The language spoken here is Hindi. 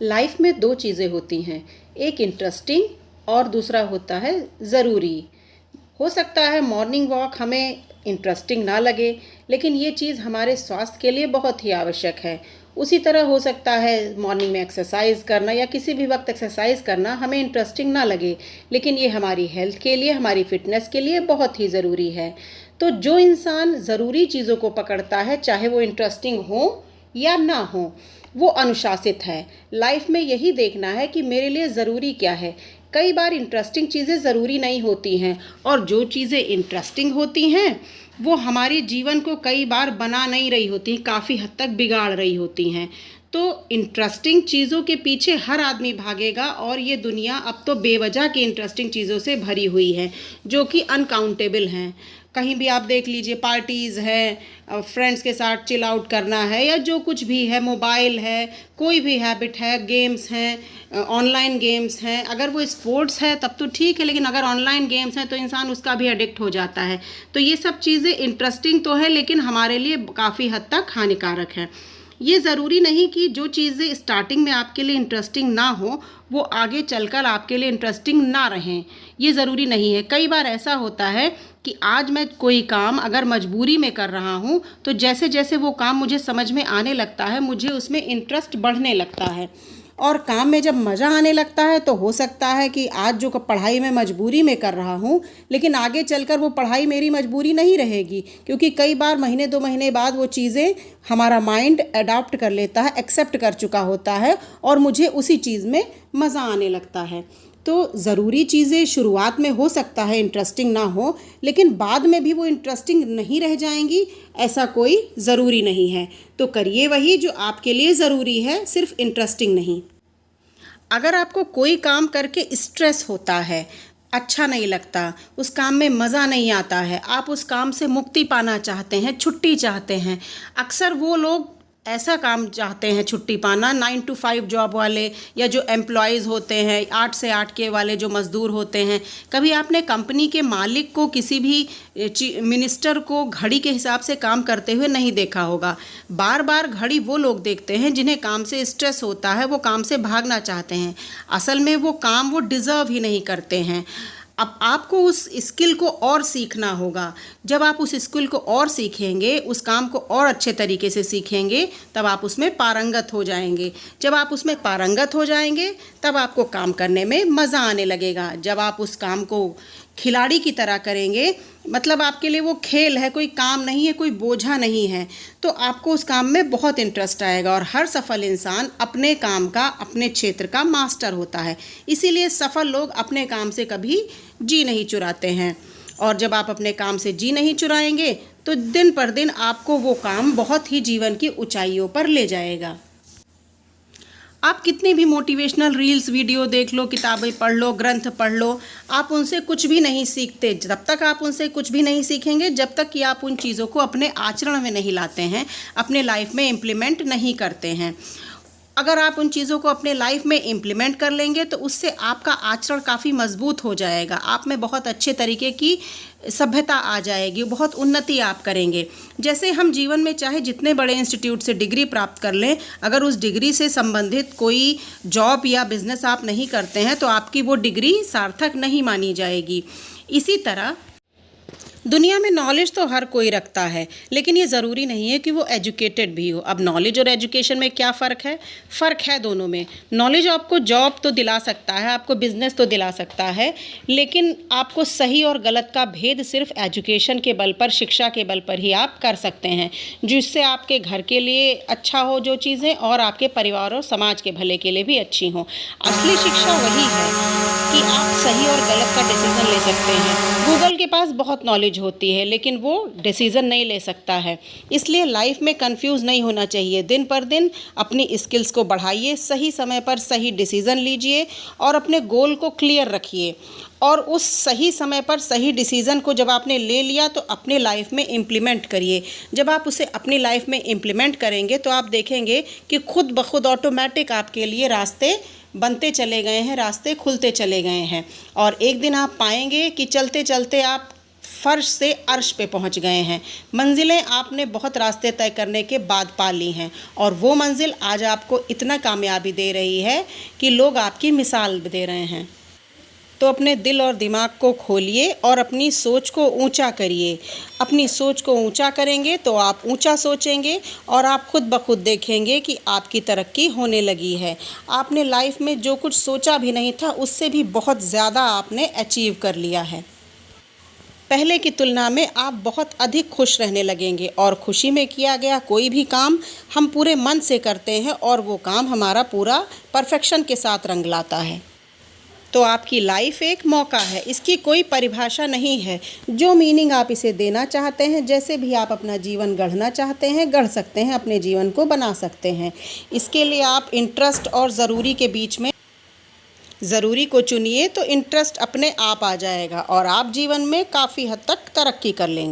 लाइफ में दो चीज़ें होती हैं, एक इंटरेस्टिंग और दूसरा होता है ज़रूरी। हो सकता है मॉर्निंग वॉक हमें इंटरेस्टिंग ना लगे, लेकिन ये चीज़ हमारे स्वास्थ्य के लिए बहुत ही आवश्यक है। उसी तरह हो सकता है मॉर्निंग में एक्सरसाइज करना या किसी भी वक्त एक्सरसाइज करना हमें इंटरेस्टिंग ना लगे, लेकिन ये हमारी हेल्थ के लिए, हमारी फिटनेस के लिए बहुत ही ज़रूरी है। तो जो इंसान ज़रूरी चीज़ों को पकड़ता है, चाहे वो इंटरेस्टिंग हो या ना हो, वो अनुशासित है। लाइफ में यही देखना है कि मेरे लिए ज़रूरी क्या है। कई बार इंटरेस्टिंग चीज़ें ज़रूरी नहीं होती हैं, और जो चीज़ें इंटरेस्टिंग होती हैं वो हमारे जीवन को कई बार बना नहीं रही होती, काफ़ी हद तक बिगाड़ रही होती हैं। तो इंटरेस्टिंग चीज़ों के पीछे हर आदमी भागेगा, और ये दुनिया अब तो बेवजह की इंटरेस्टिंग चीज़ों से भरी हुई है जो कि अनकाउंटेबल हैं। कहीं भी आप देख लीजिए, पार्टीज़ है, फ्रेंड्स के साथ चिल आउट करना है, या जो कुछ भी है, मोबाइल है, कोई भी हैबिट है, गेम्स हैं, ऑनलाइन गेम्स हैं। अगर वो स्पोर्ट्स है तब तो ठीक है, लेकिन अगर ऑनलाइन गेम्स हैं तो इंसान उसका भी एडिक्ट हो जाता है। तो ये सब चीज़ें इंटरेस्टिंग तो है, लेकिन हमारे लिए काफ़ी हद तक हानिकारक है। ये ज़रूरी नहीं कि जो चीज़ें स्टार्टिंग में आपके लिए इंटरेस्टिंग ना हो वो आगे चलकर आपके लिए इंटरेस्टिंग ना रहें, ये ज़रूरी नहीं है। कई बार ऐसा होता है कि आज मैं कोई काम अगर मजबूरी में कर रहा हूँ, तो जैसे जैसे वो काम मुझे समझ में आने लगता है, मुझे उसमें इंटरेस्ट बढ़ने लगता है, और काम में जब मज़ा आने लगता है तो हो सकता है कि आज जो पढ़ाई मैं मजबूरी में कर रहा हूँ, लेकिन आगे चलकर वो पढ़ाई मेरी मजबूरी नहीं रहेगी, क्योंकि कई बार महीने 2 महीने बाद वो चीज़ें हमारा माइंड अडॉप्ट कर लेता है, एक्सेप्ट कर चुका होता है, और मुझे उसी चीज़ में मज़ा आने लगता है। तो ज़रूरी चीज़ें शुरुआत में हो सकता है इंटरेस्टिंग ना हो, लेकिन बाद में भी वो इंटरेस्टिंग नहीं रह जाएंगी, ऐसा कोई ज़रूरी नहीं है। तो करिए वही जो आपके लिए ज़रूरी है, सिर्फ इंटरेस्टिंग नहीं। अगर आपको कोई काम करके स्ट्रेस होता है, अच्छा नहीं लगता, उस काम में मज़ा नहीं आता है, आप उस काम से मुक्ति पाना चाहते हैं, छुट्टी चाहते हैं। अक्सर वो लोग ऐसा काम चाहते हैं छुट्टी पाना, 9 to 5 जॉब वाले, या जो एम्प्लॉयज़ होते हैं 8 से 8 के वाले जो मज़दूर होते हैं। कभी आपने कंपनी के मालिक को, किसी भी मिनिस्टर को घड़ी के हिसाब से काम करते हुए नहीं देखा होगा। बार बार घड़ी वो लोग देखते हैं जिन्हें काम से स्ट्रेस होता है, वो काम से भागना चाहते हैं। असल में वो काम वो डिज़र्व ही नहीं करते हैं। अब आपको उस स्किल को और सीखना होगा। जब आप उस स्किल को और सीखेंगे, उस काम को और अच्छे तरीके से सीखेंगे, तब आप उसमें पारंगत हो जाएंगे। जब आप उसमें पारंगत हो जाएंगे, तब आपको काम करने में मज़ा आने लगेगा। जब आप उस काम को खिलाड़ी की तरह करेंगे, मतलब आपके लिए वो खेल है, कोई काम नहीं है, कोई बोझा नहीं है, तो आपको उस काम में बहुत इंटरेस्ट आएगा। और हर सफल इंसान अपने काम का, अपने क्षेत्र का मास्टर होता है। इसीलिए सफल लोग अपने काम से कभी जी नहीं चुराते हैं। और जब आप अपने काम से जी नहीं चुराएंगे, तो दिन पर दिन आपको वो काम बहुत ही जीवन की ऊंचाइयों पर ले जाएगा। आप कितनी भी मोटिवेशनल रील्स वीडियो देख लो, किताबें पढ़ लो, ग्रंथ पढ़ लो, आप उनसे कुछ भी नहीं सीखते। जब तक आप उनसे कुछ भी नहीं सीखेंगे, जब तक कि आप उन चीज़ों को अपने आचरण में नहीं लाते हैं, अपने लाइफ में इम्प्लीमेंट नहीं करते हैं। अगर आप उन चीज़ों को अपने लाइफ में इम्प्लीमेंट कर लेंगे, तो उससे आपका आचरण काफ़ी मजबूत हो जाएगा। आप में बहुत अच्छे तरीके की सभ्यता आ जाएगी, बहुत उन्नति आप करेंगे। जैसे हम जीवन में चाहे जितने बड़े इंस्टीट्यूट से डिग्री प्राप्त कर लें, अगर उस डिग्री से संबंधित कोई जॉब या बिजनेस आप नहीं करते हैं, तो आपकी वो डिग्री सार्थक नहीं मानी जाएगी। इसी तरह दुनिया में नॉलेज तो हर कोई रखता है, लेकिन ये ज़रूरी नहीं है कि वो एजुकेटेड भी हो। अब नॉलेज और एजुकेशन में क्या फ़र्क है? फ़र्क है दोनों में। नॉलेज आपको जॉब तो दिला सकता है, आपको बिजनेस तो दिला सकता है, लेकिन आपको सही और गलत का भेद सिर्फ एजुकेशन के बल पर, शिक्षा के बल पर ही आप कर सकते हैं, जिससे आपके घर के लिए अच्छा हो जो चीज़ें, और आपके परिवार और समाज के भले के लिए भी अच्छी हों। असली शिक्षा वही है कि आप सही और गलत का डिसीज़न ले सकते हैं। गूगल के पास बहुत नॉलेज होती है, लेकिन वो डिसीज़न नहीं ले सकता है। इसलिए लाइफ में कंफ्यूज नहीं होना चाहिए। दिन पर दिन अपनी स्किल्स को बढ़ाइए, सही समय पर सही डिसीज़न लीजिए, और अपने गोल को क्लियर रखिए। और उस सही समय पर सही डिसीज़न को जब आपने ले लिया, तो अपने लाइफ में इम्प्लीमेंट करिए। जब आप उसे अपनी लाइफ में इम्प्लीमेंट करेंगे, तो आप देखेंगे कि खुद ब खुद ऑटोमेटिक आपके लिए रास्ते बनते चले गए हैं, रास्ते खुलते चले गए हैं। और एक दिन आप पाएंगे कि चलते चलते आप फर्श से अर्श पे पहुंच गए हैं। मंजिलें आपने बहुत रास्ते तय करने के बाद पा ली हैं और वो मंजिल आज आपको इतना कामयाबी दे रही है कि लोग आपकी मिसाल दे रहे हैं। तो अपने दिल और दिमाग को खोलिए और अपनी सोच को ऊंचा करिए। अपनी सोच को ऊंचा करेंगे तो आप ऊंचा सोचेंगे और आप खुद ब खुद देखेंगे कि आपकी तरक्की होने लगी है। आपने लाइफ में जो कुछ सोचा भी नहीं था उससे भी बहुत ज़्यादा आपने अचीव कर लिया है। पहले की तुलना में आप बहुत अधिक खुश रहने लगेंगे और खुशी में किया गया कोई भी काम हम पूरे मन से करते हैं और वो काम हमारा पूरा परफेक्शन के साथ रंग लाता है। तो आपकी लाइफ एक मौका है, इसकी कोई परिभाषा नहीं है। जो मीनिंग आप इसे देना चाहते हैं, जैसे भी आप अपना जीवन गढ़ना चाहते हैं गढ़ सकते हैं, अपने जीवन को बना सकते हैं। इसके लिए आप इंटरेस्ट और ज़रूरी के बीच में ज़रूरी को चुनिए तो इंटरेस्ट अपने आप आ जाएगा और आप जीवन में काफ़ी हद तक तरक्की कर लेंगे।